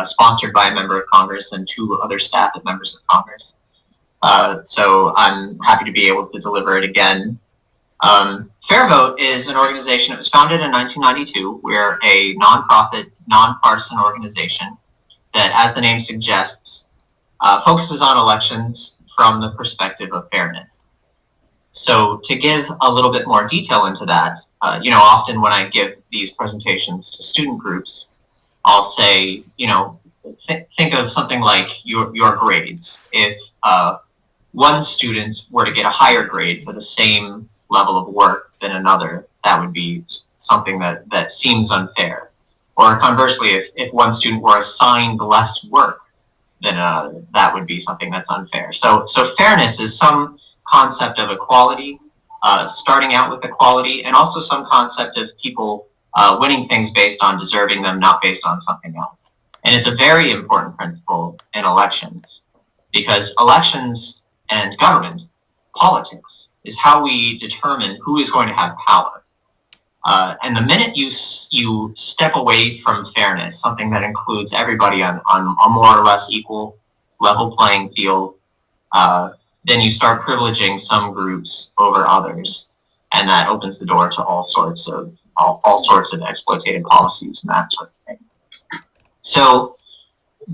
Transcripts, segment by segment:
sponsored by a member of Congress and 2 other staff of members of Congress. So I'm happy to be able to deliver it again. Fair Vote is an organization that was founded in 1992. We're a nonprofit, nonpartisan organization that, as the name suggests, focuses on elections from the perspective of fairness. So to give a little bit more detail into that, often when I give these presentations to student groups, I'll say, think of something like your grades. If one student were to get a higher grade for the same level of work than another, that would be something that seems unfair. Or conversely, if one student were assigned less work, then that would be something that's unfair. So fairness is some concept of equality, starting out with equality, and also some concept of people winning things based on deserving them, not based on something else. And it's a very important principle in elections, because elections and government, politics, is how we determine who is going to have power. And the minute you step away from fairness, something that includes everybody on a more or less equal level playing field, then you start privileging some groups over others, and that opens the door to all sorts of exploitative policies and that sort of thing. So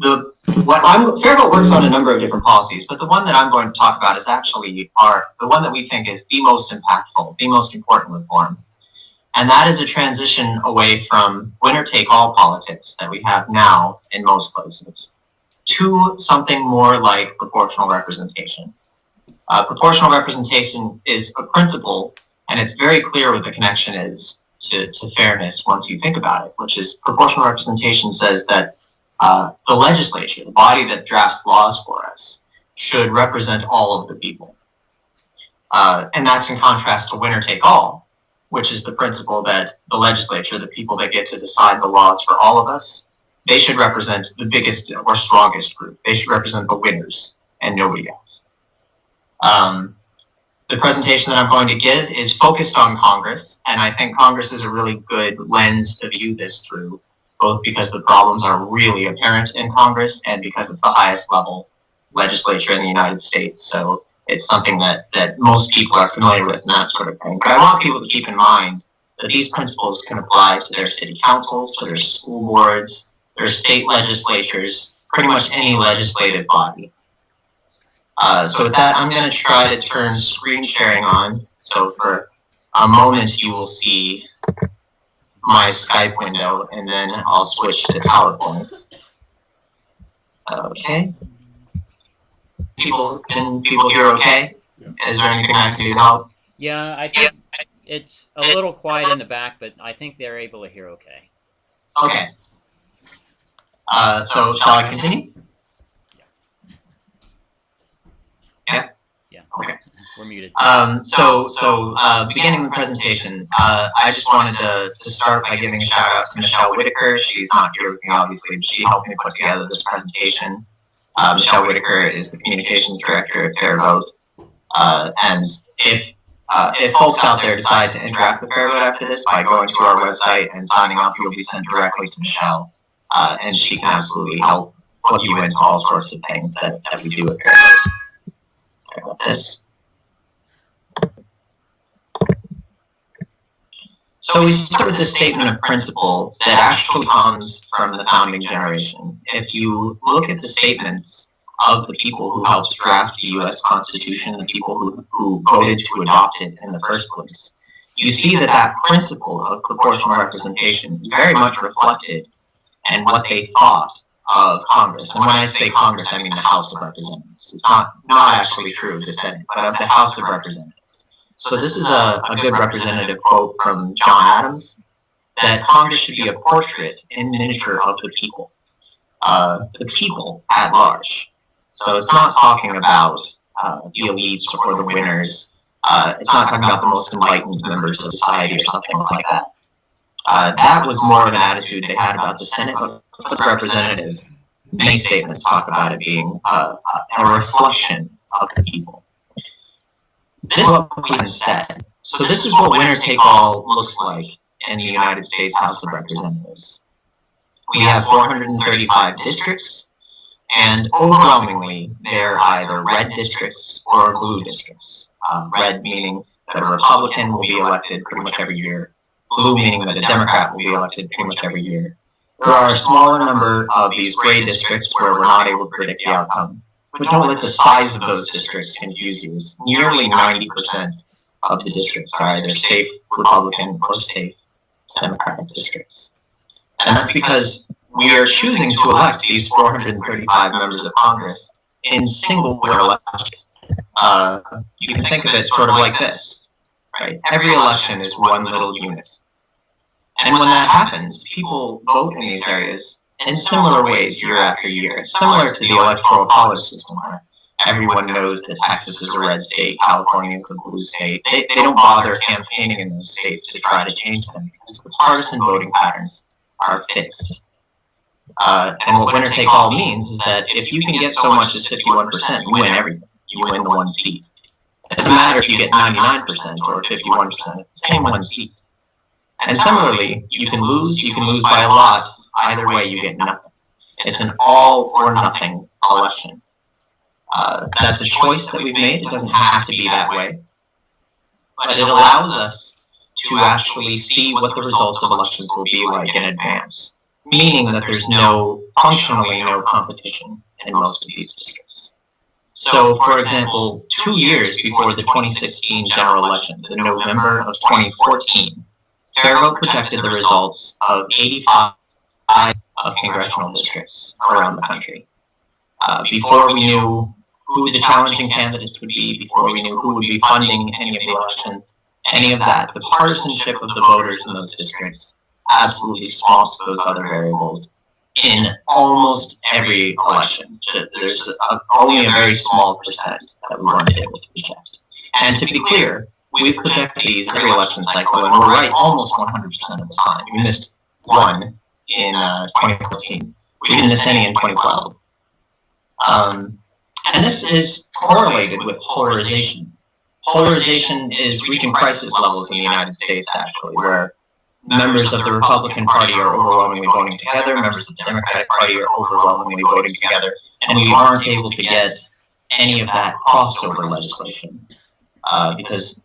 Fair Vote works on a number of different policies, but the one that I'm going to talk about is actually the one that we think is the most impactful, the most important reform. And that is a transition away from winner-take-all politics that we have now in most places to something more like proportional representation. Proportional representation is a principle, and it's very clear what the connection is to fairness once you think about it, which is proportional representation says that the legislature, the body that drafts laws for us, should represent all of the people. And that's in contrast to winner-take-all, which is the principle that the legislature, the people that get to decide the laws for all of us, they should represent the biggest or strongest group. They should represent the winners and nobody else. The presentation that I'm going to give is focused on Congress, and I think Congress is a really good lens to view this through, both because the problems are really apparent in Congress and because it's the highest level legislature in the United States. So it's something that most people are familiar with and that sort of thing. But I want people to keep in mind that these principles can apply to their city councils, to their school boards, their state legislatures, pretty much any legislative body. So with that, I'm going to try to turn screen sharing on. So for a moment, you will see my Skype window, and then I'll switch to PowerPoint. Okay. Can people hear okay? Is there anything I can do to help? Yeah, I think it's a little quiet in the back, but I think they're able to hear okay. Okay. So shall I continue? Yeah. Yeah. Okay. We're muted. Beginning the presentation, I just wanted to start by giving a shout out to Michelle Whitaker. She's not here with me, obviously, but she helped me put together this presentation. Michelle Whitaker is the communications director at Fair Vote. And if folks out there decide to interact with Fair Vote after this by going to our website and signing up, you'll be sent directly to Michelle. And she can absolutely help plug you into all sorts of things that we do at Fair Vote. Sorry about this. So we start with this statement of principle that actually comes from the founding generation. If you look at the statements of the people who helped draft the U.S. Constitution, the people who voted to adopt it in the first place, you see that principle of proportional representation is very much reflected in what they thought of Congress. And when I say Congress, I mean the House of Representatives. It's not actually true of the Senate, but of the House of Representatives. So this is a good representative quote from John Adams, that Congress should be a portrait in miniature of the people at large. So it's not talking about the elites or the winners. It's not talking about the most enlightened members of society or something like that. That was more of an attitude they had about the Senate, but the representatives, many statements talk about it being a reflection of the people. This is what we said. So this is what winner-take-all looks like in the United States House of Representatives. we have 435 districts, and overwhelmingly they're either red districts or blue districts. Red meaning that a Republican will be elected pretty much every year, blue meaning that a Democrat will be elected pretty much every year. There are a smaller number of these gray districts where we're not able to predict the outcome, but don't let the size of those districts confuse you. Nearly 90% of the districts are either safe Republican or safe Democratic districts. And that's because we are choosing to elect these 435 members of Congress in single elections. You can think of it sort of like this, right? Every election is one little unit. And when that happens, people vote in these areas in similar ways year after year, similar to the electoral college system where everyone knows that Texas is a red state, California is a blue state. They don't bother campaigning in those states to try to change them because the partisan voting patterns are fixed. And what winner take all means is that if you can get so much as 51%, you win everything. You win the one seat. It doesn't matter if you get 99% or 51%, it's the same one seat. And similarly, you can lose by a lot. Either way, you get nothing. It's an all or nothing election. That's a choice that we've made. It doesn't have to be that way. But it allows us to actually see what the results of elections will be like in advance, meaning that there's functionally no competition in most of these districts. So, for example, 2 years before the 2016 general elections, in November of 2014, Fair Vote projected the results of 85 of congressional districts around the country. Before we knew who the challenging candidates would be, before we knew who would be funding any of the elections, any of that, the partisanship of the voters in those districts absolutely swamps those other variables in almost every election. There's only a very small percent that we weren't able to project. And to be clear, we've projected these every election cycle, and we're right almost 100% of the time. We missed one in 2014. We didn't miss any in 2012. And this is correlated with polarization. Polarization is reaching crisis levels in the United States, actually, where members of the Republican Party are overwhelmingly voting together, members of the Democratic Party are overwhelmingly voting together, and we aren't able to get any of that crossover legislation because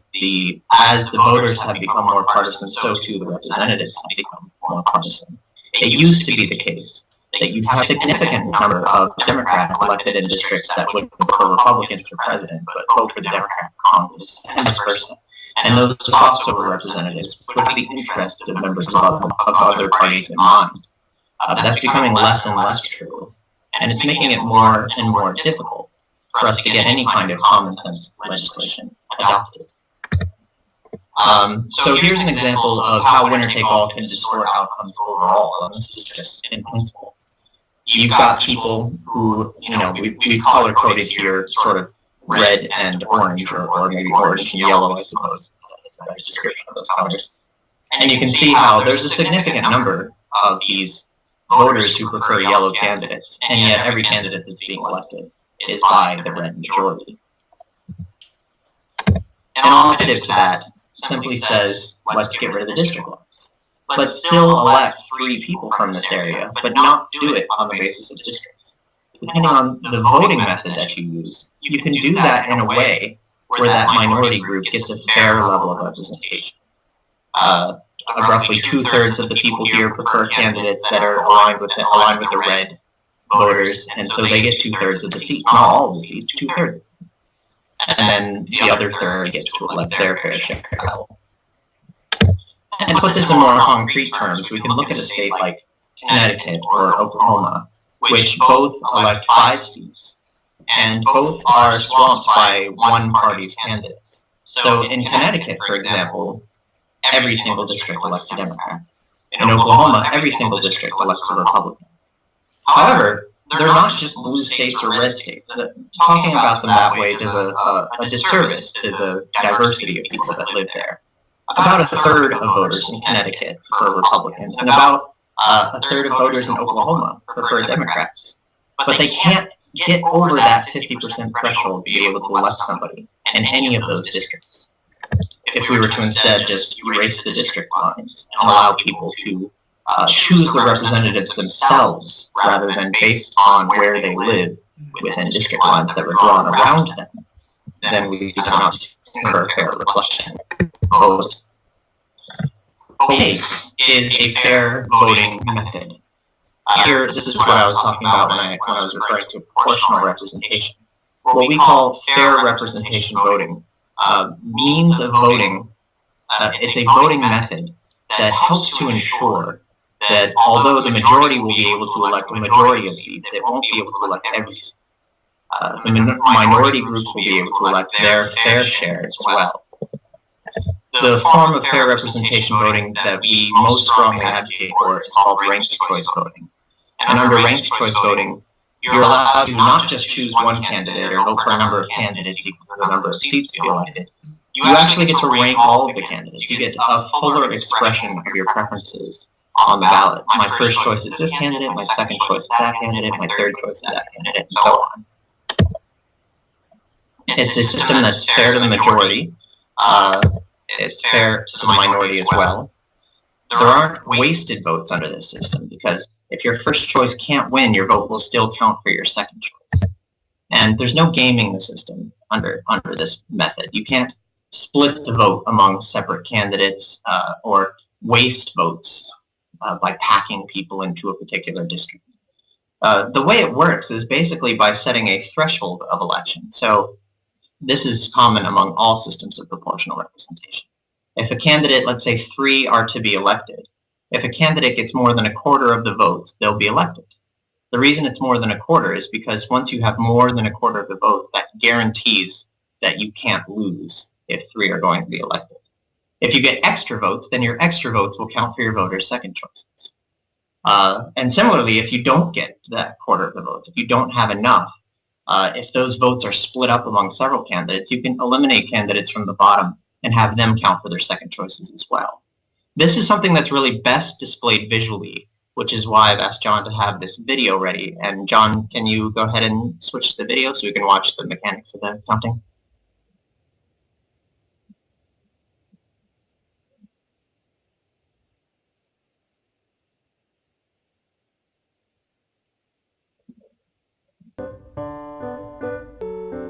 as the voters have become more partisan, so too the representatives have become more partisan. It used to be the case that you'd have a significant number of Democrats elected in districts that would vote for Republicans for president, but vote for the Democratic Congress, and vice versa. And those crossover representatives would have the interests of members of other parties in mind. That's becoming less and less true, and it's making it more and more difficult for us to get any kind of common sense legislation adopted. So here's an example of how winner-take-all can distort outcomes overall, and this is just in principle. You've got people who, we've color-coded here sort of red and orange, or maybe orange and yellow, I suppose, is a better description of those colors. And you can see how there's a significant number of these voters who prefer yellow candidates, and yet every candidate that's being elected is by the red majority. An alternative to that simply says, let's get rid of the district lines. Let's still elect 3 people from this area, but not do it on the basis of districts. Depending on the voting method that you use, you can do that in a way where that minority group gets a fair level of representation. Roughly 2/3 of the people here prefer candidates that are aligned with the red voters, and so they get 2/3 of the seats, not all of the seats, 2/3. And then the other third gets to elect their fair share. And to put this in more concrete terms, we can look at a state like Connecticut or Oklahoma, which both elect 5 seats, and both are swamped by one party's candidates. So in Connecticut, for example, every single district elects a Democrat. In Oklahoma, every single district elects a Republican. However, they're not just blue states or red states. Talking about them that way does a disservice to the diversity of people that live there. About 1/3 of voters in Connecticut prefer Republicans, and about 1/3 of voters in Oklahoma prefer Democrats. But they can't get over that 50% threshold to be able to elect somebody in any of those districts. If we were to instead just erase the district lines and allow people to choose the representatives themselves rather than based on where they live within district lines that were drawn around them, then we do not for a fair reflection. Case is a fair voting method. Here, this is what I was talking about when I was referring to proportional representation. What we call fair representation voting, means of voting, it's a voting method that helps to ensure that although the majority will be able to elect a majority of seats, it won't be able to elect every seat. The minority groups will be able to elect their fair share as well. The form of fair representation voting that we most strongly advocate for is called ranked choice voting. And under ranked choice voting, you're allowed to not just choose one candidate or vote for a number of candidates equal to the number of seats to be elected. You actually get to rank all of the candidates. You get a fuller expression of your preferences on the ballot. My first choice is this candidate, my second choice is that candidate, my third choice is that candidate, and so on. It's a system that's fair to the majority. It's fair to the minority as well. There aren't wasted votes under this system because if your first choice can't win, your vote will still count for your second choice. And there's no gaming the system under this method. You can't split the vote among separate candidates or waste votes by packing people into a particular district. The way it works is basically by setting a threshold of election. So this is common among all systems of proportional representation. If a candidate, let's say 3 are to be elected, if a candidate gets more than a quarter of the votes, they'll be elected. The reason it's more than a quarter is because once you have more than a quarter of the vote, that guarantees that you can't lose if 3 are going to be elected. If you get extra votes, then your extra votes will count for your voters' second choices. And similarly, if you don't get that quarter of the votes, if you don't have enough, if those votes are split up among several candidates, you can eliminate candidates from the bottom and have them count for their second choices as well. This is something that's really best displayed visually, which is why I've asked John to have this video ready. And John, can you go ahead and switch the video so we can watch the mechanics of the counting?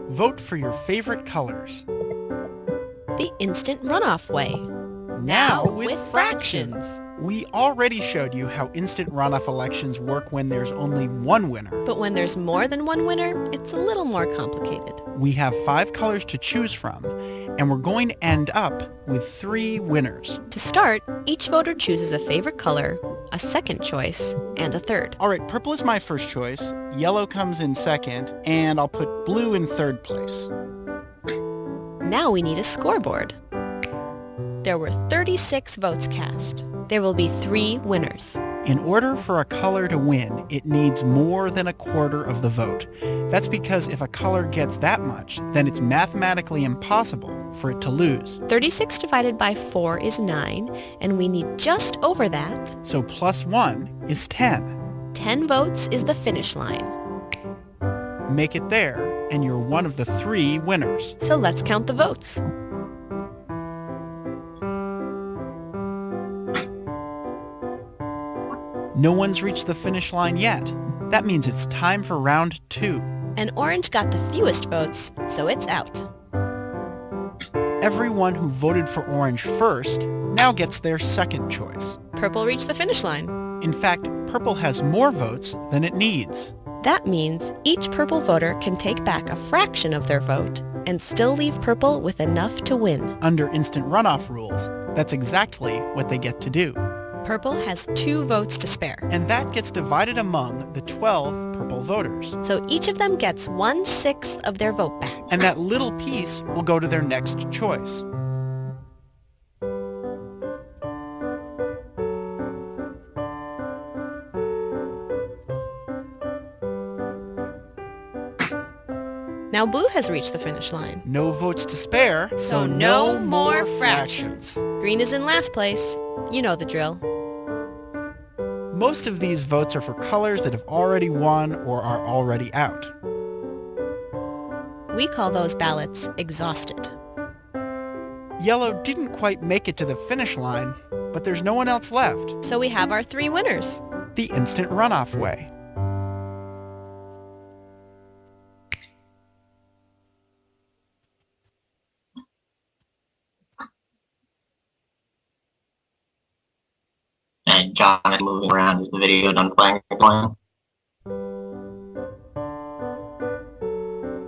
Vote for your favorite colors. The instant runoff way. Now with fractions. We already showed you how instant runoff elections work when there's only one winner. But when there's more than one winner, it's a little more complicated. We have 5 colors to choose from, and we're going to end up with 3 winners. To start, each voter chooses a favorite color, a second choice, and a third. All right, purple is my first choice, yellow comes in second, and I'll put blue in third place. Now we need a scoreboard. There were 36 votes cast. There will be 3 winners. In order for a color to win, it needs more than a quarter of the vote. That's because if a color gets that much, then it's mathematically impossible for it to lose. 36 divided by 4 is 9, and we need just over that. So plus 1 is 10. 10 votes is the finish line. Make it there, and you're one of the 3 winners. So let's count the votes. No one's reached the finish line yet. That means it's time for round 2. And orange got the fewest votes, so it's out. Everyone who voted for orange first now gets their second choice. Purple reached the finish line. In fact, purple has more votes than it needs. That means each purple voter can take back a fraction of their vote and still leave purple with enough to win. Under instant runoff rules, that's exactly what they get to do. Purple has 2 votes to spare. And that gets divided among the 12 purple voters. So each of them gets 1/6 of their vote back. And that little piece will go to their next choice. Now blue has reached the finish line. No votes to spare, So no more fractions. Green is in last place. You know the drill. Most of these votes are for colors that have already won or are already out. We call those ballots exhausted. Yellow didn't quite make it to the finish line, but there's no one else left. So we have our 3 winners. The instant runoff way. And John is moving around. Is the video done playing?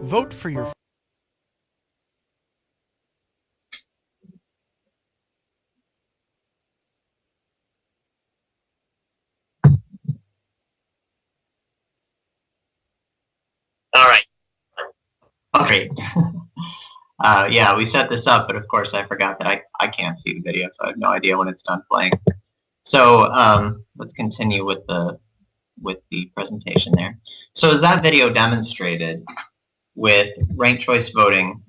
Vote for your All right. Okay. Yeah, we set this up, but of course I forgot that I can't see the video, so I have no idea when it's done playing. So let's continue with the presentation there. So as that video demonstrated, with ranked choice voting,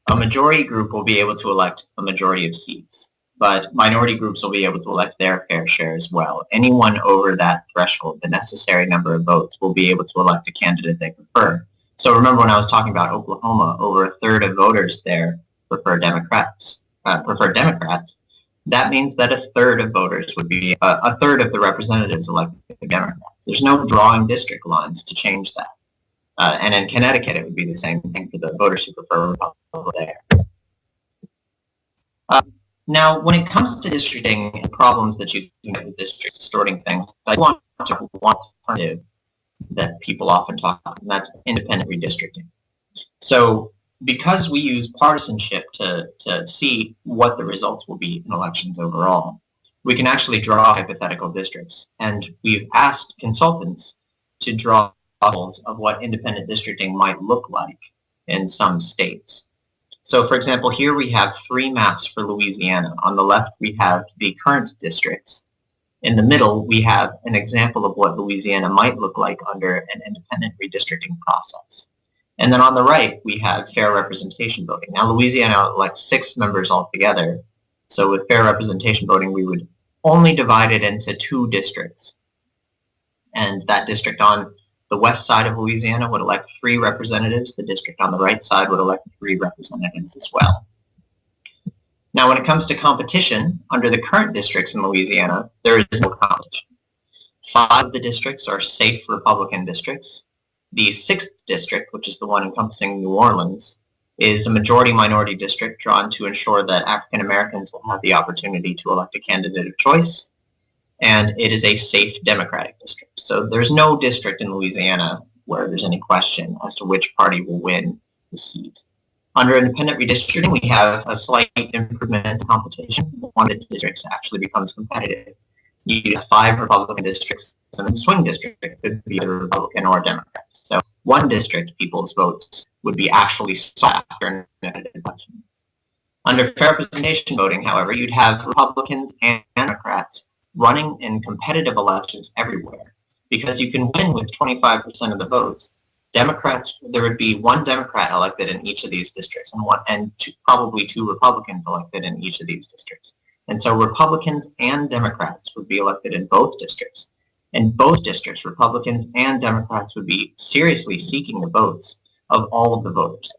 a majority group will be able to elect a majority of seats, but minority groups will be able to elect their fair share as well. Anyone over that threshold, the necessary number of votes, will be able to elect a candidate they prefer. So remember when I was talking about Oklahoma, over a third of voters there prefer Democrats. That means that a third of voters would be, a third of the representatives elected Democrats. There's no drawing district lines to change that. And in Connecticut, it would be the same thing for the voters who prefer Republican there. Now, when it comes to districting and problems that you can get with districts distorting things, I want to one alternative that people often talk about, and that's independent redistricting. So because we use partisanship to see what the results will be in elections overall, we can actually draw hypothetical districts. And we've asked consultants to draw models of what independent districting might look like in some states. So for example, here we have 3 maps for Louisiana. On the left, we have the current districts. In the middle, we have an example of what Louisiana might look like under an independent redistricting process. And then on the right, we have fair representation voting. Now, Louisiana elects 6 members altogether. So with fair representation voting, we would only divide it into 2 districts. And that district on the west side of Louisiana would elect 3 representatives. The district on the right side would elect 3 representatives as well. Now, when it comes to competition, under the current districts in Louisiana, there is no competition. 5 of the districts are safe Republican districts. The 6th district, which is the one encompassing New Orleans, is a majority-minority district drawn to ensure that African Americans will have the opportunity to elect a candidate of choice, and it is a safe Democratic district. So there's no district in Louisiana where there's any question as to which party will win the seat. Under independent redistricting, we have a slight improvement in competition. One of the districts actually becomes competitive. You have 5 Republican districts, and the swing district could be either Republican or Democrat. So one district, people's votes would be actually sought after an independent election. Under fair representation voting, however, you'd have Republicans and Democrats running in competitive elections everywhere, because you can win with 25% of the votes. Democrats, there would be 1 Democrat elected in each of these districts, and probably 2 Republicans elected in each of these districts. And so Republicans and Democrats would be elected in both districts. In both districts, Republicans and Democrats would be seriously seeking the votes of all of the voters.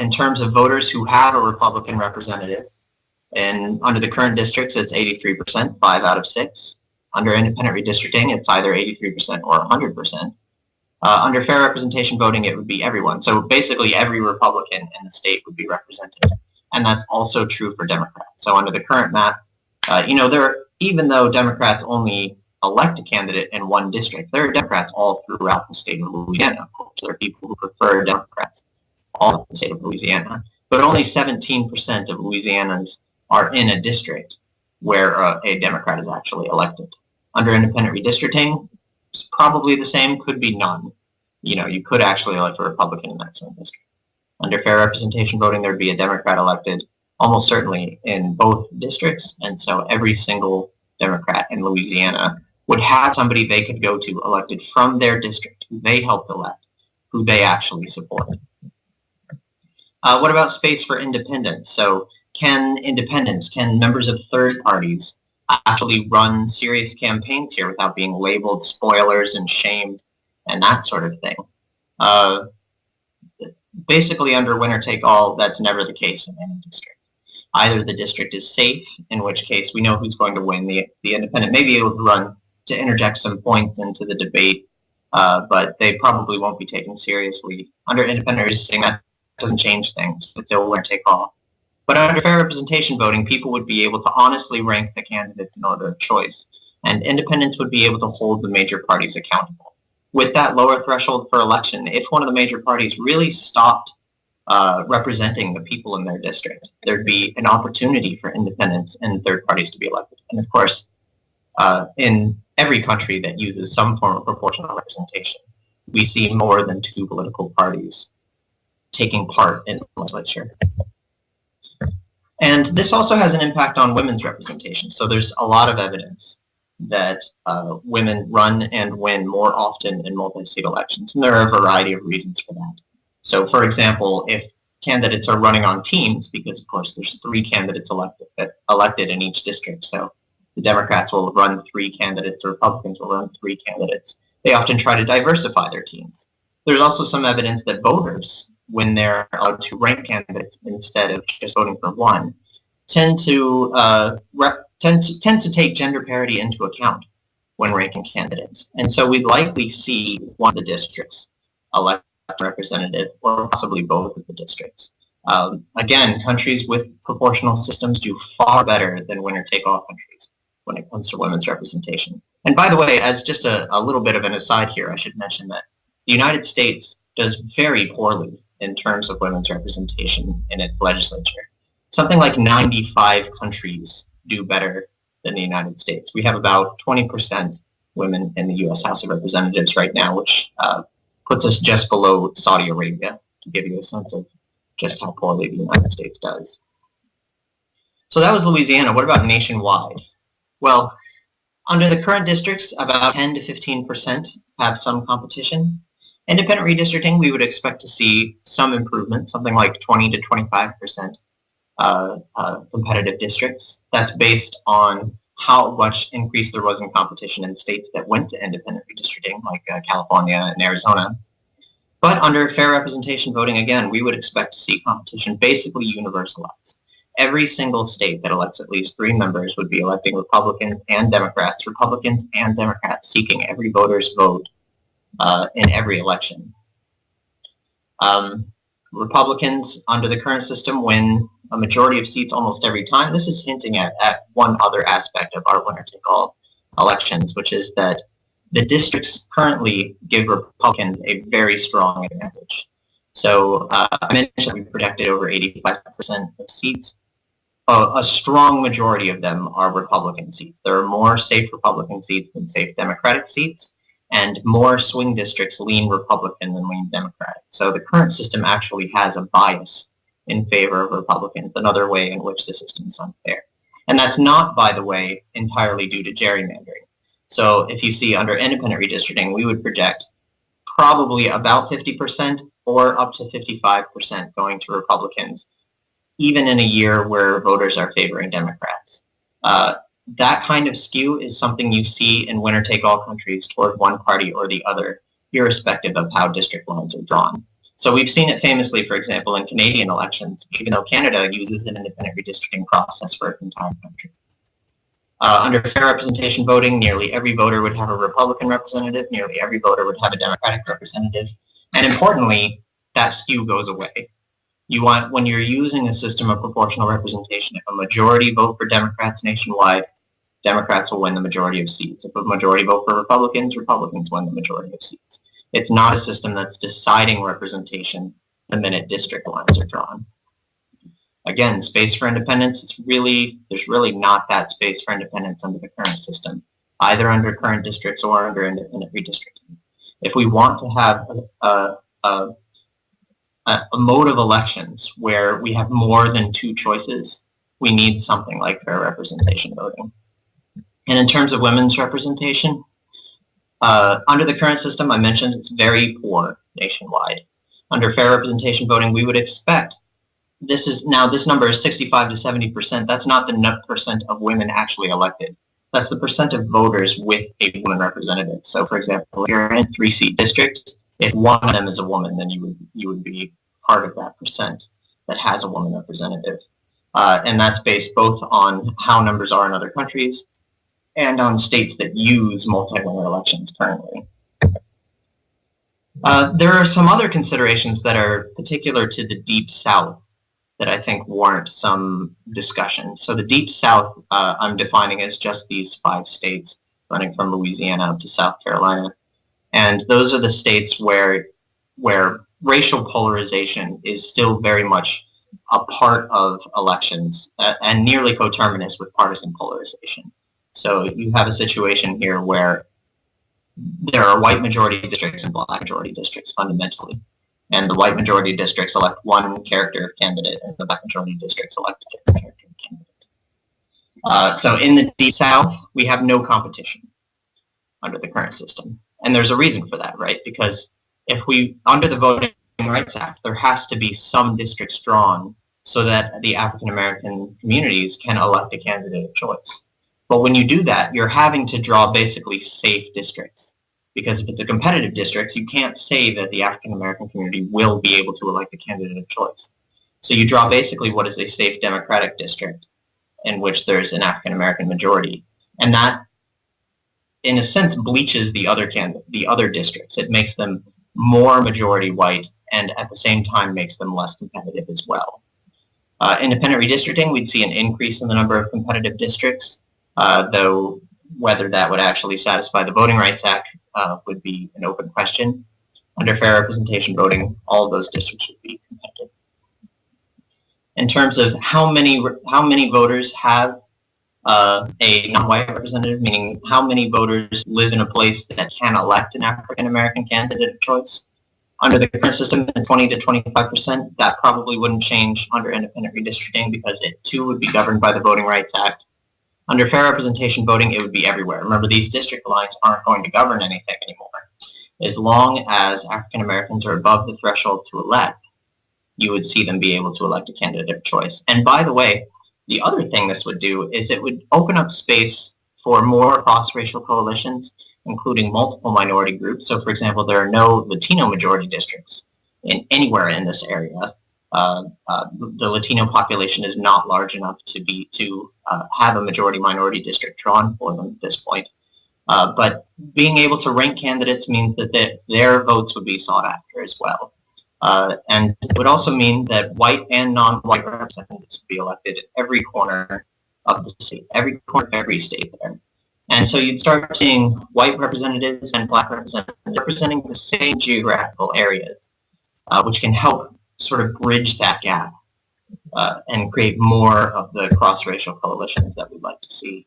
In terms of voters who have a Republican representative, and under the current districts, it's 83%, 5 out of 6. Under independent redistricting, it's either 83% or 100%. Under fair representation voting, it would be everyone. So basically, every Republican in the state would be represented. And that's also true for Democrats. So under the current map, even though Democrats only elect a candidate in 1 district, there are Democrats all throughout the state of Louisiana. Of course, there are people who prefer Democrats all in the state of Louisiana. But only 17% of Louisianans are in a district where a Democrat is actually elected. Under independent redistricting, it's probably the same, could be none. You could actually elect a Republican in that same district. Under fair representation voting, there'd be a Democrat elected almost certainly in both districts, and so every single Democrat in Louisiana would have somebody they could go to elected from their district, who they helped elect, who they actually support. What about space for independents? So can members of third parties actually run serious campaigns here without being labeled spoilers and shamed and that sort of thing? Basically, under winner take all, that's never the case in any district. Either the district is safe, in which case we know who's going to win. The independent may be able to run to interject some points into the debate, but they probably won't be taken seriously. Under independent redistricting, that doesn't change things. It's still winner take all. But under fair representation voting, people would be able to honestly rank the candidates in order of choice, and independents would be able to hold the major parties accountable. With that lower threshold for election, if one of the major parties really stopped representing the people in their district, there'd be an opportunity for independents and third parties to be elected. And of course, in every country that uses some form of proportional representation, we see more than two political parties taking part in the legislature. And this also has an impact on women's representation. So there's a lot of evidence that women run and win more often in multi-seat elections. And there are a variety of reasons for that. So for example, if candidates are running on teams, because of course there's 3 candidates elected in each district, so the Democrats will run 3 candidates, the Republicans will run 3 candidates. They often try to diversify their teams. There's also some evidence that voters, when they're allowed to rank candidates instead of just voting for one, tend to take gender parity into account when ranking candidates. And so we'd likely see one of the districts elect a representative, or possibly both of the districts. Again, countries with proportional systems do far better than winner-take-all countries when it comes to women's representation. And by the way, as just a little bit of an aside here, I should mention that the United States does very poorly in terms of women's representation in its legislature. Something like 95 countries do better than the United States. We have about 20% women in the U.S. House of Representatives right now, which puts us just below Saudi Arabia, to give you a sense of just how poorly the United States does. So that was Louisiana. What about nationwide? Well, under the current districts, about 10 to 15% have some competition. Independent redistricting, we would expect to see some improvement, something like 20 to 25% competitive districts. That's based on how much increase there was in competition in states that went to independent redistricting, like California and Arizona. But under fair representation voting, again, we would expect to see competition basically universalized. Every single state that elects at least 3 members would be electing Republicans and Democrats seeking every voter's vote in every election. Republicans, under the current system, win a majority of seats almost every time. This is hinting at one other aspect of our winner-take-all elections, which is that the districts currently give Republicans a very strong advantage. So I mentioned we projected over 85% of seats. A strong majority of them are Republican seats. There are more safe Republican seats than safe Democratic seats, and more swing districts lean Republican than lean Democratic. So the current system actually has a bias in favor of Republicans, another way in which the system is unfair. And that's not, by the way, entirely due to gerrymandering. So if you see under independent redistricting, we would project probably about 50% or up to 55% going to Republicans, even in a year where voters are favoring Democrats. That kind of skew is something you see in winner-take-all countries toward one party or the other, irrespective of how district lines are drawn. So we've seen it famously, for example, in Canadian elections, even though Canada uses an independent redistricting process for its entire country. Under fair representation voting, nearly every voter would have a Republican representative, nearly every voter would have a Democratic representative, and importantly, that skew goes away. You want, when you're using a system of proportional representation, if a majority vote for Democrats nationwide, Democrats will win the majority of seats. If a majority vote for Republicans, Republicans win the majority of seats. It's not a system that's deciding representation the minute district lines are drawn. Again, space for independence, there's really not that space for independence under the current system, either under current districts or under independent redistricting. If we want to have a mode of elections where we have more than 2 choices, we need something like fair representation voting. And in terms of women's representation, under the current system, I mentioned it's very poor nationwide. Under fair representation voting, we would expect, this number is 65 to 70%. That's not the percent of women actually elected. That's the percent of voters with a woman representative. So for example, if you're in a 3-seat district, if one of them is a woman, then you would be part of that percent that has a woman representative. and that's based both on how numbers are in other countries and on states that use multi-winner elections currently. There are some other considerations that are particular to the Deep South that I think warrant some discussion. So the Deep South I'm defining as just these 5 states running from Louisiana up to South Carolina. And those are the states where racial polarization is still very much a part of elections and nearly coterminous with partisan polarization. So you have a situation here where there are white majority districts and black majority districts fundamentally. And the white majority districts elect one character of candidate, and the black majority districts elect a different character of candidate. So in the Deep South, we have no competition under the current system. And there's a reason for that, right? Because if we, under the Voting Rights Act, there has to be some districts drawn so that the African American communities can elect a candidate of choice. But when you do that, you're having to draw basically safe districts. Because if it's a competitive district, you can't say that the African American community will be able to elect a candidate of choice. So you draw basically what is a safe Democratic district in which there's an African American majority. And that, in a sense, bleaches the other districts. It makes them more majority white and at the same time makes them less competitive as well. Independent redistricting, we'd see an increase in the number of competitive districts, though whether that would actually satisfy the Voting Rights Act would be an open question. Under fair representation voting, all of those districts would be competitive. In terms of how many voters have a non-white representative, meaning how many voters live in a place that can elect an African American candidate of choice, under the current system, 20 to 25%, that probably wouldn't change under independent redistricting because it too would be governed by the Voting Rights Act. Under fair representation voting, it would be everywhere. Remember, these district lines aren't going to govern anything anymore. As long as African Americans are above the threshold to elect, you would see them be able to elect a candidate of choice. And by the way, the other thing this would do is it would open up space for more cross-racial coalitions, including multiple minority groups. So, for example, there are no Latino majority districts anywhere in this area. The Latino population is not large enough to have a majority-minority district drawn for them at this point. But being able to rank candidates means that their votes would be sought after as well. And it would also mean that white and non-white representatives would be elected at every corner of the state, every corner of every state there. And so you'd start seeing white representatives and black representatives representing the same geographical areas, which can help sort of bridge that gap and create more of the cross-racial coalitions that we'd like to see.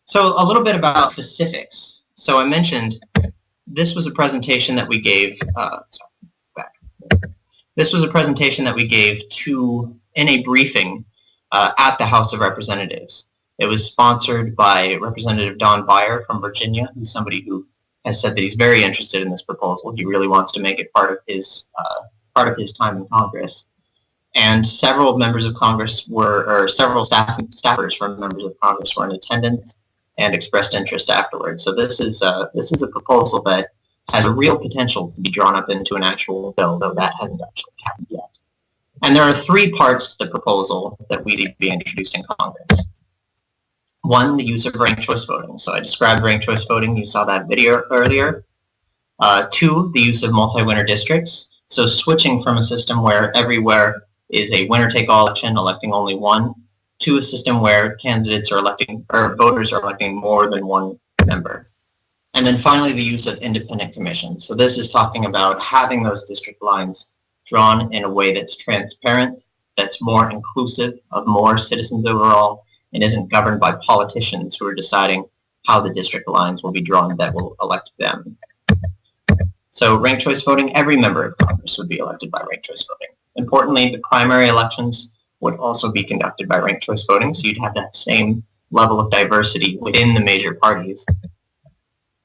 So a little bit about specifics. So I mentioned this was a presentation that we gave. This was a presentation that we gave in a briefing at the House of Representatives. It was sponsored by Representative Don Beyer from Virginia, who's somebody who has said that he's very interested in this proposal. He really wants to make it part of his time in Congress. And several members of Congress several staffers from members of Congress were in attendance and expressed interest afterwards. So this is a proposal that has a real potential to be drawn up into an actual bill, though that hasn't actually happened yet. And there are 3 parts to the proposal that we be introduced in Congress. 1, the use of ranked choice voting. So I described ranked choice voting. You saw that video earlier. 2, the use of multi-winner districts. So switching from a system where everywhere is a winner-take-all election, electing only one, to a system where voters are electing more than one member. And then finally, the use of independent commissions. So this is talking about having those district lines drawn in a way that's transparent, that's more inclusive of more citizens overall, and isn't governed by politicians who are deciding how the district lines will be drawn that will elect them. So ranked choice voting, every member of Congress would be elected by ranked choice voting. Importantly, the primary elections would also be conducted by ranked choice voting, so you'd have that same level of diversity within the major parties.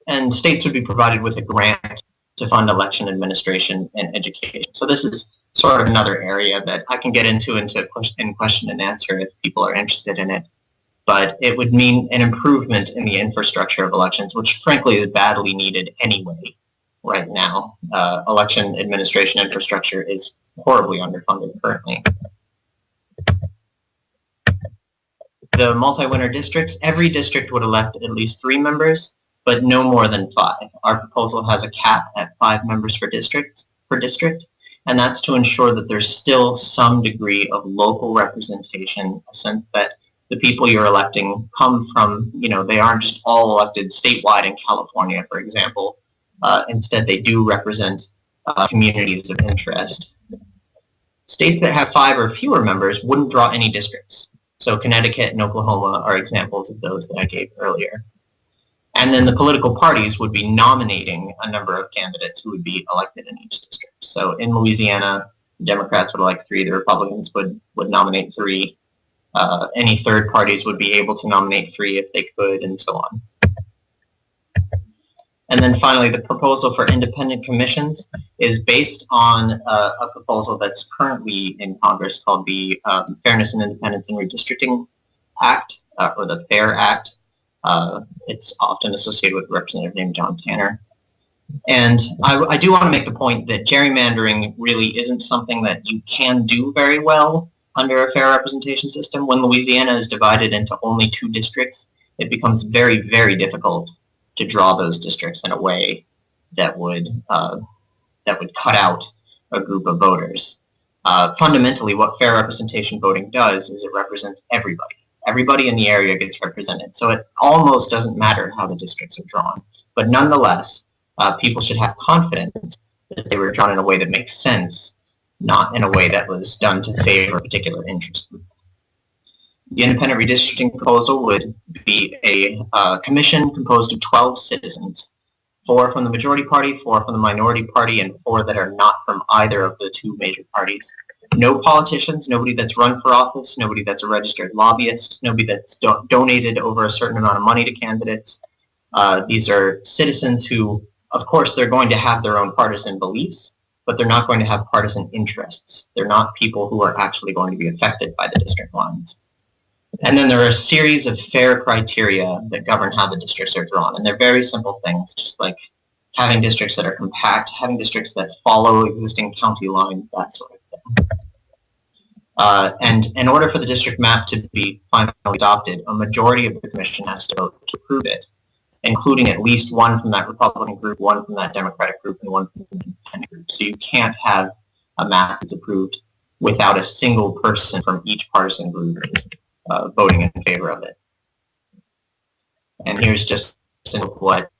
And states would be provided with a grant to fund election administration and education. So this is sort of another area that I can get into in question and answer if people are interested in it. But it would mean an improvement in the infrastructure of elections, which frankly is badly needed anyway right now. Election administration infrastructure is horribly underfunded currently. the multi-winner districts, every district would elect at least 3 members, but no more than 5. Our proposal has a cap at 5 members per district, and that's to ensure that there's still some degree of local representation, a sense that the people you're electing come from, they aren't just all elected statewide in California, for example. Instead, they do represent communities of interest. States that have 5 or fewer members wouldn't draw any districts. So Connecticut and Oklahoma are examples of those that I gave earlier. And then the political parties would be nominating a number of candidates who would be elected in each district. So in Louisiana, the Democrats would elect 3, the Republicans would nominate 3. Any third parties would be able to nominate 3 if they could, and so on. And then finally, the proposal for independent commissions is based on a proposal that's currently in Congress called the Fairness and Independence in Redistricting Act, or the FAIR Act. It's often associated with a representative named John Tanner. And I do want to make the point that gerrymandering really isn't something that you can do very well under a fair representation system. When Louisiana is divided into only 2 districts, it becomes very, very difficult to draw those districts in a way that would cut out a group of voters. Fundamentally, what fair representation voting does is it represents everybody. Everybody in the area gets represented. So it almost doesn't matter how the districts are drawn. But nonetheless, people should have confidence that they were drawn in a way that makes sense, not in a way that was done to favor a particular interest group. The independent redistricting proposal would be a commission composed of 12 citizens, 4 from the majority party, 4 from the minority party, and 4 that are not from either of the 2 major parties. No politicians, nobody that's run for office, nobody that's a registered lobbyist, nobody that's donated over a certain amount of money to candidates. These are citizens who, of course, they're going to have their own partisan beliefs, but they're not going to have partisan interests. They're not people who are actually going to be affected by the district lines. And then there are a series of fair criteria that govern how the districts are drawn. And they're very simple things, just like having districts that are compact, having districts that follow existing county lines, that sort of thing. And in order for the district map to be finally adopted, a majority of the commission has to vote to approve it, including at least 1 from that Republican group, 1 from that Democratic group, and 1 from the independent group. So you can't have a map that's approved without a single person from each partisan group voting in favor of it. And here's just what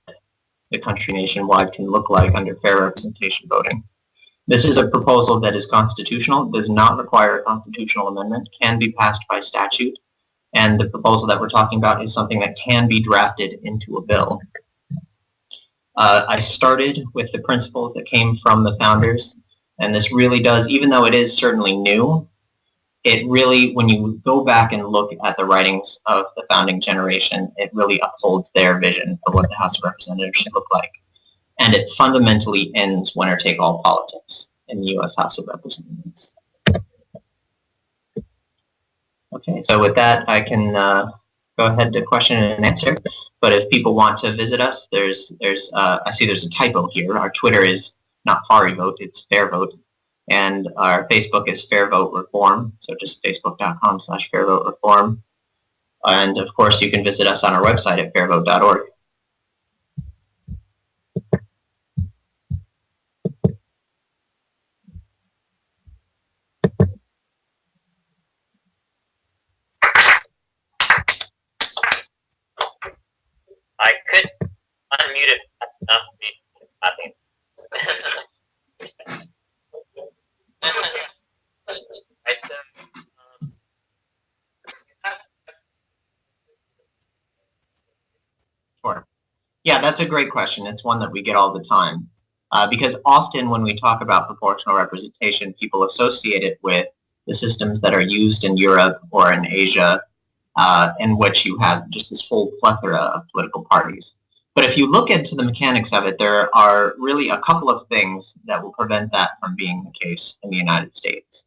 the country nationwide can look like under fair representation voting. This is a proposal that is constitutional, does not require a constitutional amendment, can be passed by statute, and the proposal that we're talking about is something that can be drafted into a bill. I started with the principles that came from the founders, and this really does, even though it is certainly new, it really, when you go back and look at the writings of the founding generation, it really upholds their vision of what the House of Representatives should look like. And it fundamentally ends winner-take-all politics in the U.S. House of Representatives. Okay, so with that, I can go ahead to question and answer. But if people want to visit us, I see there's a typo here. Our Twitter is not FariVote, it's FairVote. And our Facebook is Fair Vote Reform, so just facebook.com/fairvotereform. And of course, you can visit us on our website at fairvote.org. I could unmute it. I think. Sure. Yeah, that's a great question. It's one that we get all the time. Because often when we talk about proportional representation, people associate it with the systems that are used in Europe or in Asia, in which you have just this whole plethora of political parties. But if you look into the mechanics of it, there are really a couple of things that will prevent that from being the case in the United States.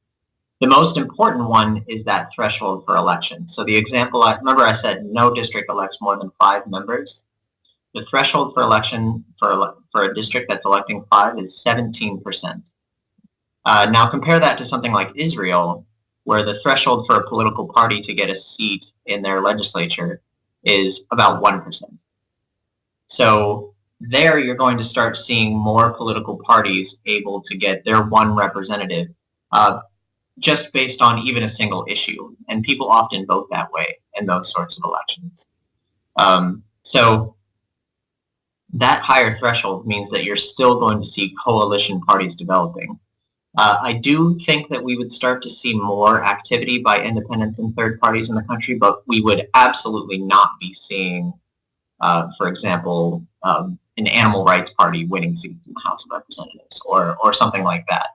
The most important one is that threshold for election. So the example, remember I said no district elects more than 5 members. The threshold for election for a district that's electing 5 is 17%. Now compare that to something like Israel, where the threshold for a political party to get a seat in their legislature is about 1%. So there you're going to start seeing more political parties able to get their one representative just based on even a single issue. And people often vote that way in those sorts of elections. So that higher threshold means that you're still going to see coalition parties developing. I do think that we would start to see more activity by independents and third parties in the country, but we would absolutely not be seeing, for example, an animal rights party winning seats in the House of Representatives or something like that.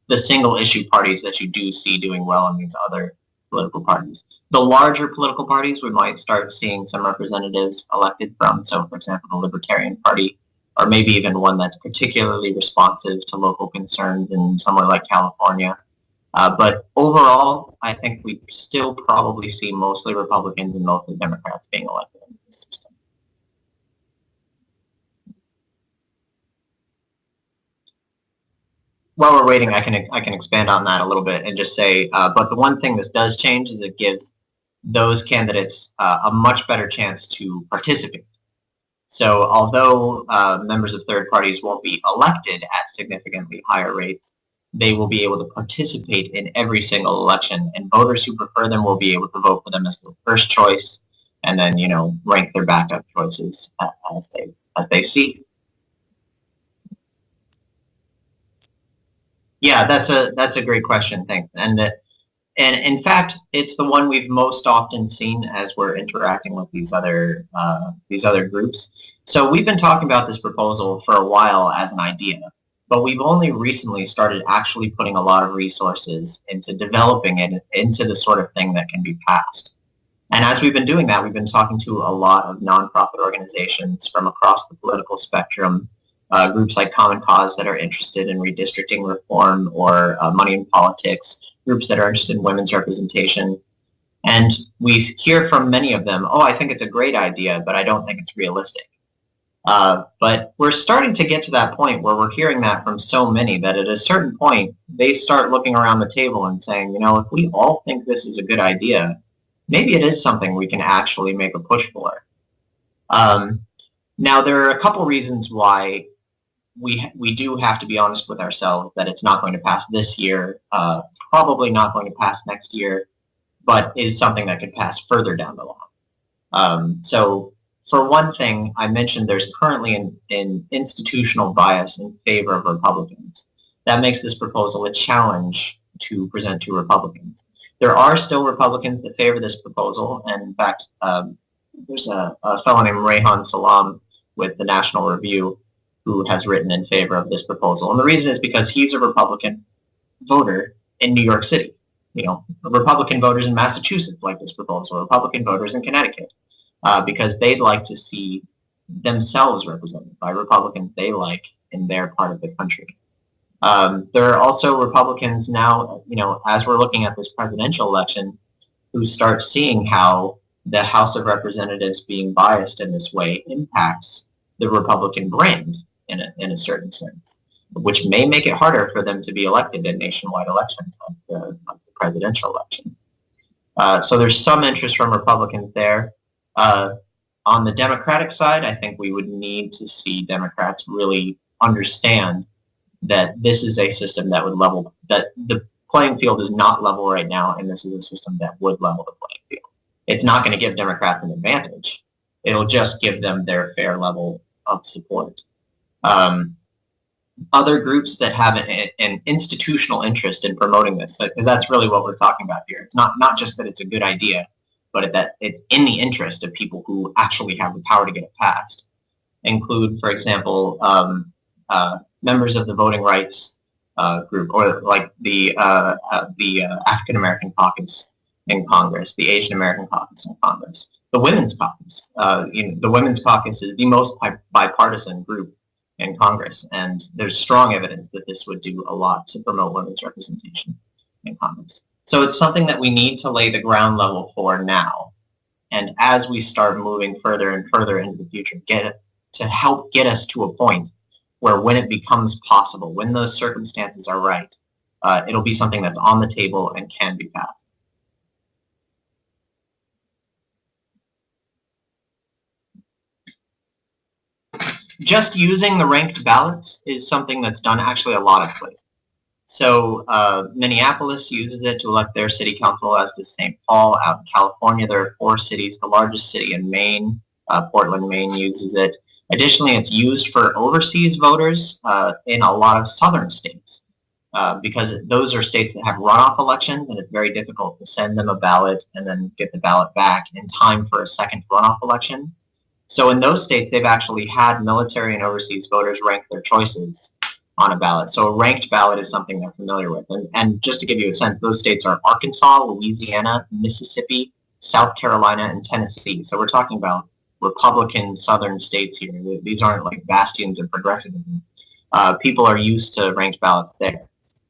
The single issue parties that you do see doing well in these other political parties. The larger political parties, we might start seeing some representatives elected from. So, for example, the Libertarian Party, or maybe even one that's particularly responsive to local concerns in somewhere like California. But overall, I think we still probably see mostly Republicans and mostly Democrats being elected in this system. While we're waiting, I can expand on that a little bit and just say, but the one thing this does change is it gives those candidates a much better chance to participate. So although members of third parties won't be elected at significantly higher rates, they will be able to participate in every single election, and voters who prefer them will be able to vote for them as their first choice, and then rank their backup choices as they see. Yeah, that's a great question. Thanks. And in fact, it's the one we've most often seen as we're interacting with these other groups. So we've been talking about this proposal for a while as an idea, but we've only recently started actually putting a lot of resources into developing it into the sort of thing that can be passed. And as we've been doing that, we've been talking to a lot of nonprofit organizations from across the political spectrum, groups like Common Cause that are interested in redistricting reform or money in politics, groups that are interested in women's representation. And we hear from many of them, oh, I think it's a great idea, but I don't think it's realistic. But we're starting to get to that point where we're hearing that from so many that at a certain point, they start looking around the table and saying, if we all think this is a good idea, maybe it is something we can actually make a push for. Now, there are a couple reasons why we do have to be honest with ourselves that it's not going to pass this year, probably not going to pass next year, but is something that could pass further down the line. So for one thing, I mentioned there's currently an institutional bias in favor of Republicans. That makes this proposal a challenge to present to Republicans. There are still Republicans that favor this proposal, and in fact, there's a fellow named Rehan Salam with the National Review who has written in favor of this proposal. And the reason is because he's a Republican voter in New York City. Republican voters in Massachusetts like this proposal, Republican voters in Connecticut, because they'd like to see themselves represented by Republicans they like in their part of the country. There are also Republicans now, as we're looking at this presidential election, who start seeing how the House of Representatives being biased in this way impacts the Republican brand in a certain sense, which may make it harder for them to be elected in nationwide elections like the presidential election. So there's some interest from Republicans there. On the Democratic side, I think we would need to see Democrats really understand that this is a system that would level, that the playing field is not level right now, and this is a system that would level the playing field. It's not going to give Democrats an advantage. It'll just give them their fair level of support. Other groups that have an institutional interest in promoting this, because that's really what we're talking about here. It's not just that it's a good idea, but that it's in the interest of people who actually have the power to get it passed. Include, for example, members of the voting rights group, or like the African American caucus in Congress, the Asian American caucus in Congress, the Women's Caucus. The Women's Caucus is the most bipartisan group in Congress, and there's strong evidence that this would do a lot to promote women's representation in Congress. So it's something that we need to lay the ground level for now, and as we start moving further and further into the future, to help get us to a point where when it becomes possible, when those circumstances are right, it'll be something that's on the table and can be passed. just using the ranked ballots is something that's done actually a lot of places. So Minneapolis uses it to elect their city council, as does St. Paul. Out in California, there are 4 cities. The largest city in Maine, Portland, Maine, uses it. Additionally, it's used for overseas voters in a lot of southern states because those are states that have runoff elections, and it's very difficult to send them a ballot and then get the ballot back in time for a second runoff election. So in those states, they've actually had military and overseas voters rank their choices on a ballot. So a ranked ballot is something they're familiar with. And just to give you a sense, those states are Arkansas, Louisiana, Mississippi, South Carolina, and Tennessee. So we're talking about Republican southern states here. These aren't like bastions of progressivism. People are used to ranked ballots there.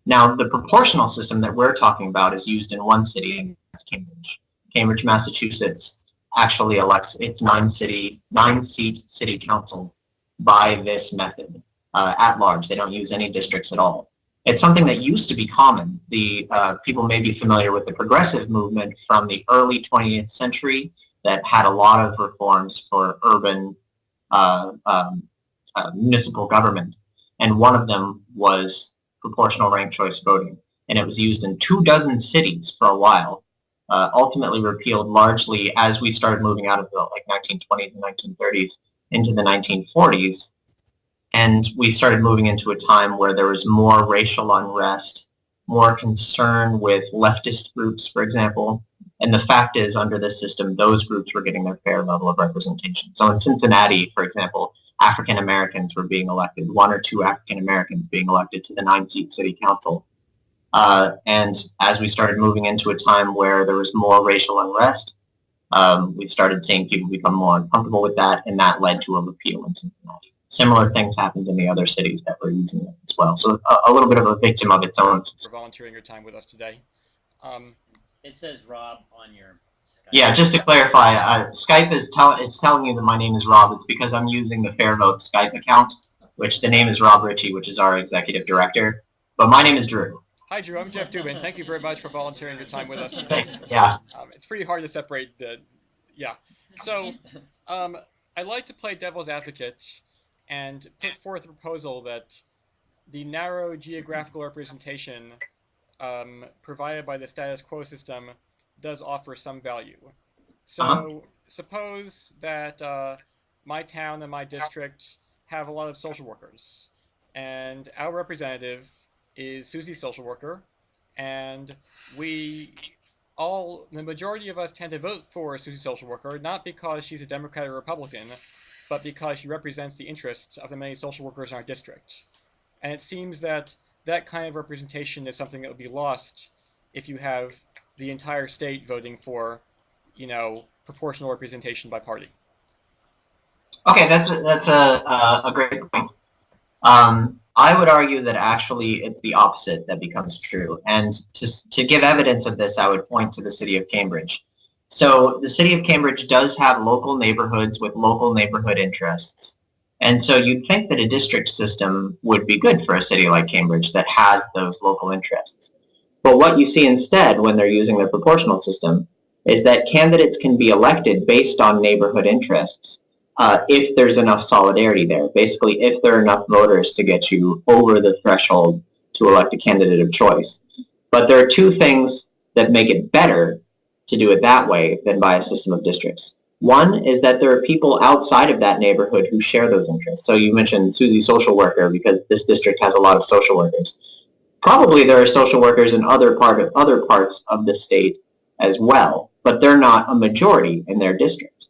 Now, the proportional system that we're talking about is used in one city, and that's Cambridge. Cambridge, Massachusetts actually elects its 9-seat city council by this method. At large. They don't use any districts at all. It's something that used to be common. The people may be familiar with the progressive movement from the early 20th century that had a lot of reforms for urban municipal government. And one of them was proportional ranked choice voting. And it was used in 24 cities for a while, ultimately repealed largely as we started moving out of the 1920s and 1930s into the 1940s. And we started moving into a time where there was more racial unrest, more concern with leftist groups, for example. And the fact is, under this system, those groups were getting their fair level of representation. So in Cincinnati, for example, African Americans were being elected, 1 or 2 African Americans being elected to the 9-seat city council. And as we started moving into a time where there was more racial unrest, we started seeing people become more uncomfortable with that, and that led to a repeal in Cincinnati. Similar things happened in the other cities that were using it as well. So a little bit of a victim of its own. For volunteering your time with us today. It says Rob on your Skype. Yeah, just to clarify, Skype is telling you that my name is Rob. It's because I'm using the Fair Vote Skype account, which the name is Rob Richie, which is our executive director. But my name is Drew. Hi, Drew. I'm Jeff Dubin. Thank you very much for volunteering your time with us today. Yeah. It's pretty hard to separate the... Yeah. So, I'd like to play devil's advocate and put forth a proposal that the narrow geographical representation provided by the status quo system does offer some value. So suppose that my town and my district have a lot of social workers, and our representative is Susie's social worker, and the majority of us tend to vote for Susie's social worker, not because she's a Democrat or Republican, but because she represents the interests of the many social workers in our district. And it seems that that kind of representation is something that would be lost if you have the entire state voting for, proportional representation by party. Okay, that's a great point. I would argue that actually it's the opposite that becomes true. And to give evidence of this, I would point to the city of Cambridge. So the city of Cambridge does have local neighborhoods with local neighborhood interests. And so you'd think that a district system would be good for a city like Cambridge that has those local interests. But what you see instead when they're using the proportional system is that candidates can be elected based on neighborhood interests if there's enough solidarity there. Basically, if there are enough voters to get you over the threshold to elect a candidate of choice. But there are 2 things that make it better to do it that way than by a system of districts. One is that there are people outside of that neighborhood who share those interests. So you mentioned Susie social worker because this district has a lot of social workers. Probably there are social workers in other parts of the state as well, but they're not a majority in their district.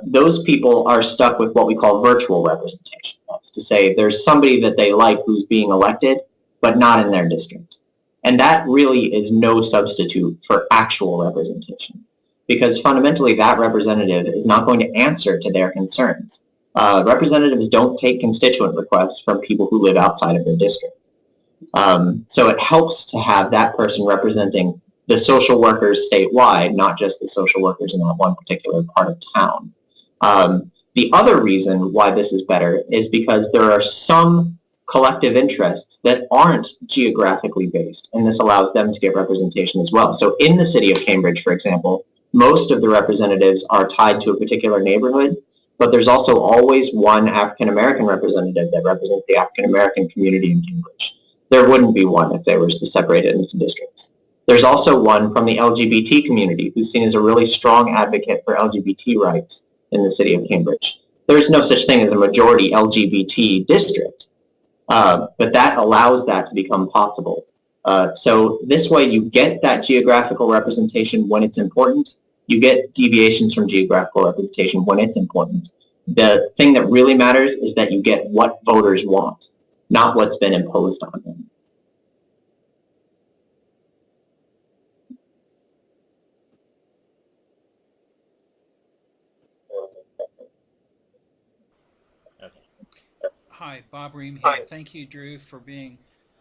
Those people are stuck with what we call virtual representation. That's to say there's somebody that they like who's being elected, but not in their district. And that really is no substitute for actual representation, because fundamentally that representative is not going to answer to their concerns. Representatives don't take constituent requests from people who live outside of their district. So it helps to have that person representing the social workers statewide, not just the social workers in that one particular part of town. The other reason why this is better is because there are some collective interests that aren't geographically based, and this allows them to get representation as well. So in the city of Cambridge, for example, most of the representatives are tied to a particular neighborhood, but there's also always one African American representative that represents the African American community in Cambridge. There wouldn't be one if they were separated into districts. There's also one from the LGBT community who's seen as a really strong advocate for LGBT rights in the city of Cambridge. There's no such thing as a majority LGBT district, but that allows that to become possible. So this way you get that geographical representation when it's important. You get deviations from geographical representation when it's important. The thing that really matters is that you get what voters want, not what's been imposed on them. Hi, Bob Ream here. Thank you, Drew, for being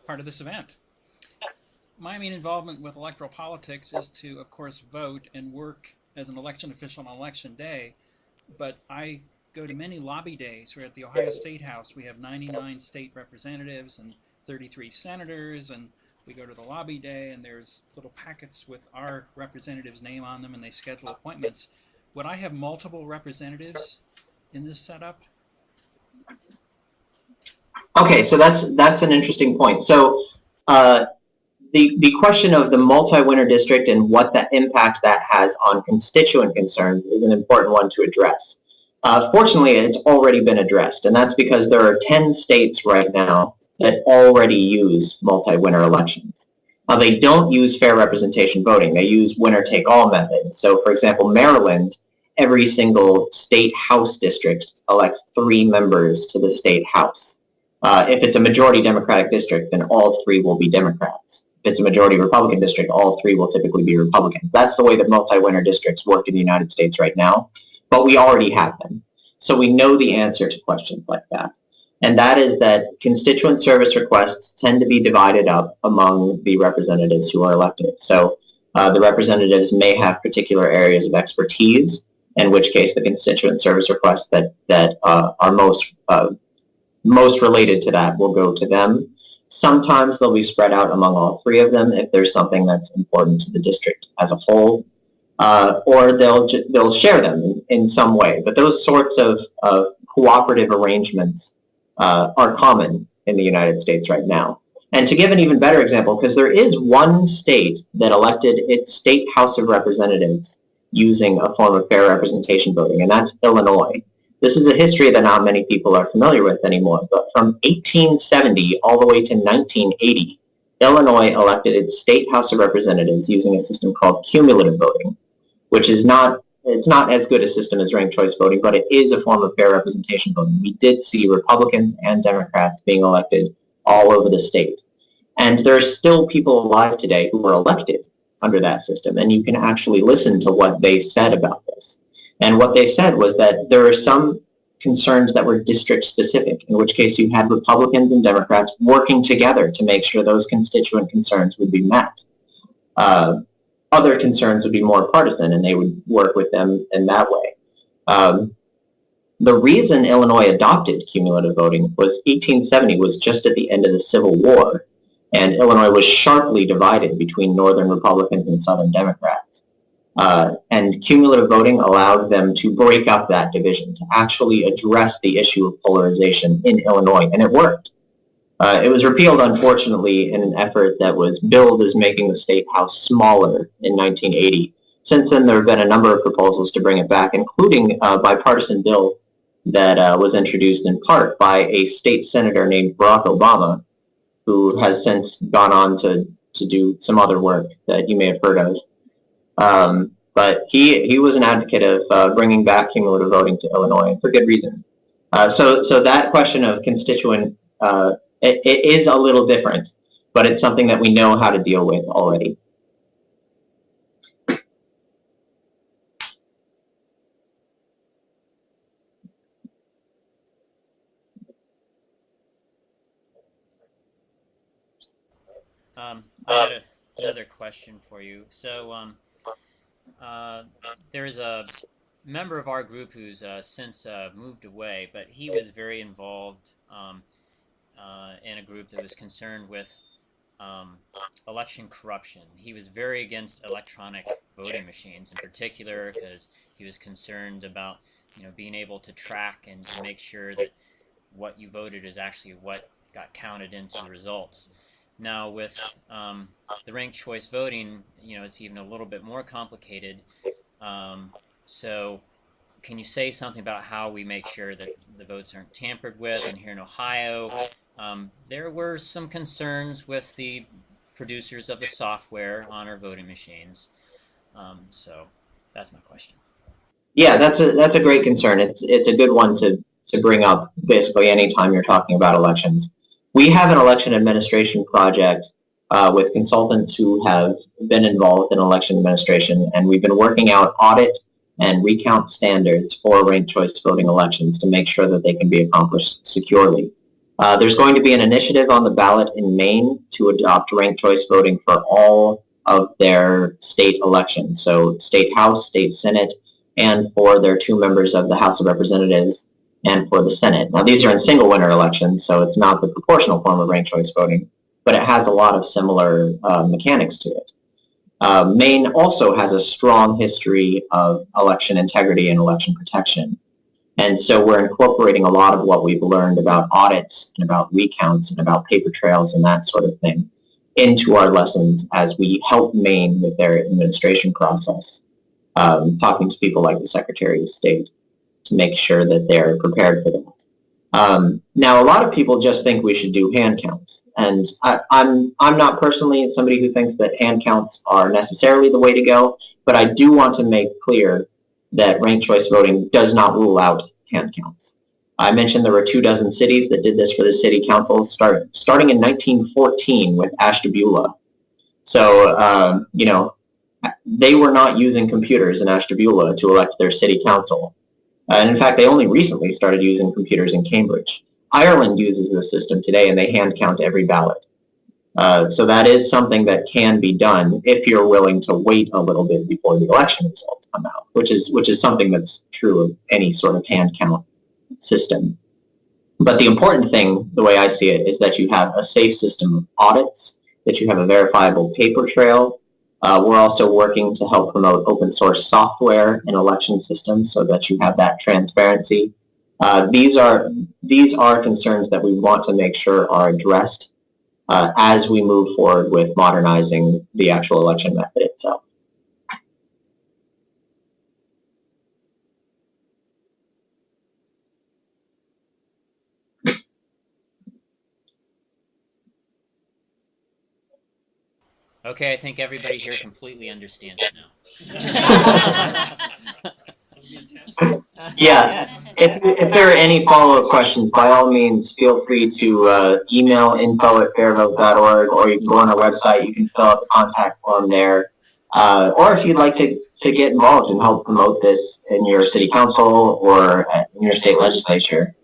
part of this event. My main involvement with electoral politics is to, of course, vote and work as an election official on election day, but I go to many lobby days. We're at the Ohio State House. We have 99 state representatives and 33 senators, and we go to the lobby day, and there's little packets with our representative's name on them, and they schedule appointments. Would I have multiple representatives in this setup? Okay, so that's an interesting point. So the question of the multi-winner district and what that impact that has on constituent concerns is an important one to address. Fortunately, it's already been addressed, and that's because there are 10 states right now that already use multi-winner elections. They don't use fair representation voting. They use winner-take-all methods. So, for example, Maryland, every single state house district elects 3 members to the state house. If it's a majority Democratic district, then all 3 will be Democrats. If it's a majority Republican district, all 3 will typically be Republicans. That's the way that multi-winner districts work in the United States right now, but we already have them. So we know the answer to questions like that. And that is that constituent service requests tend to be divided up among the representatives who are elected. So the representatives may have particular areas of expertise, in which case the constituent service requests that are most related to that will go to them. Sometimes they'll be spread out among all 3 of them if there's something that's important to the district as a whole, or they'll share them in some way. But those sorts of cooperative arrangements are common in the United States right now. And to give an even better example, because there is one state that elected its state House of Representatives using a form of fair representation voting, and that's Illinois. This is a history that not many people are familiar with anymore, but from 1870 all the way to 1980, Illinois elected its state House of Representatives using a system called cumulative voting, which is not as good a system as ranked choice voting, but it is a form of fair representation voting. We did see Republicans and Democrats being elected all over the state. And there are still people alive today who were elected under that system, and you can actually listen to what they said about this. And what they said was that there are some concerns that were district specific, in which case you had Republicans and Democrats working together to make sure those constituent concerns would be met. Other concerns would be more partisan, and they would work with them in that way. The reason Illinois adopted cumulative voting was 1870 was just at the end of the Civil War, and Illinois was sharply divided between Northern Republicans and Southern Democrats. And cumulative voting allowed them to break up that division, to actually address the issue of polarization in Illinois, and it worked. It was repealed, unfortunately, in an effort that was billed as making the state house smaller in 1980. Since then, there have been a number of proposals to bring it back, including a bipartisan bill that was introduced in part by a state senator named Barack Obama, who has since gone on to do some other work that you may have heard of. But he was an advocate of bringing back cumulative voting to Illinois for good reason. So that question of constituent, it is a little different, but it's something that we know how to deal with already. I had another question for you. So there's a member of our group who's since moved away, but he was very involved in a group that was concerned with election corruption. He was very against electronic voting machines in particular because he was concerned about being able to track and to make sure that what you voted is actually what got counted into the results. Now with the ranked choice voting, it's even a little bit more complicated. So can you say something about how we make sure that the votes aren't tampered with? And here in Ohio, there were some concerns with the producers of the software on our voting machines. So that's my question. Yeah, that's a great concern. It's a good one to bring up basically anytime you're talking about elections. We have an election administration project with consultants who have been involved in election administration, and we've been working out audit and recount standards for ranked choice voting elections to make sure that they can be accomplished securely. There's going to be an initiative on the ballot in Maine to adopt ranked choice voting for all of their state elections, so state House, state Senate, and for their 2 members of the House of Representatives and for the Senate. Now, these are in single winner elections, so it's not the proportional form of ranked choice voting, but it has a lot of similar mechanics to it. Maine also has a strong history of election integrity and election protection. And so we're incorporating a lot of what we've learned about audits and about recounts and about paper trails and that sort of thing into our lessons as we help Maine with their administration process, talking to people like the Secretary of State to make sure that they're prepared for that. Now, a lot of people just think we should do hand counts. And I'm not personally somebody who thinks that hand counts are necessarily the way to go, but I do want to make clear that ranked choice voting does not rule out hand counts. I mentioned there were 24 cities that did this for the city councils starting in 1914 with Ashtabula. So, they were not using computers in Ashtabula to elect their city council. And in fact, they only recently started using computers in Cambridge. Ireland uses this system today, and they hand count every ballot. So that is something that can be done if you're willing to wait a little bit before the election results come out, which is something that's true of any sort of hand count system. But the important thing, the way I see it, is that you have a safe system of audits, that you have a verifiable paper trail. We're also working to help promote open source software in election systems so that you have that transparency. These are concerns that we want to make sure are addressed as we move forward with modernizing the actual election method itself. Okay, I think everybody here completely understands it now. Yeah, if there are any follow-up questions, by all means, feel free to email info@fairvote.org, or you can go on our website, you can fill out the contact form there. Or if you'd like to get involved and help promote this in your city council or in your state legislature,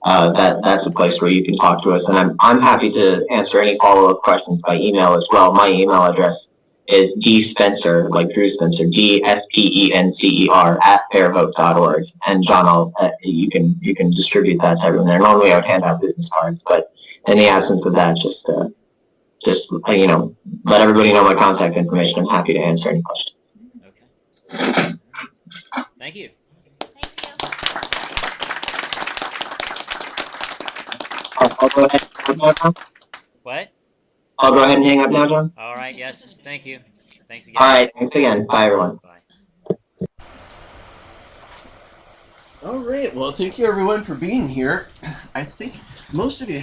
that's a place where you can talk to us. And I'm happy to answer any follow-up questions by email as well. My email address is dspencer, like Drew Spencer, DSPENCER @fairvote.org. And John, you can distribute that to everyone there. Normally I would hand out business cards, but in the absence of that, just let everybody know my contact information. I'm happy to answer any questions. Okay. Thank you. I'll go ahead and hang up now. What? I'll go ahead and hang up now, John. All right, yes. Thank you. Thanks again. All right, thanks again. Bye, everyone. Bye. All right, well, thank you everyone for being here. I think most of you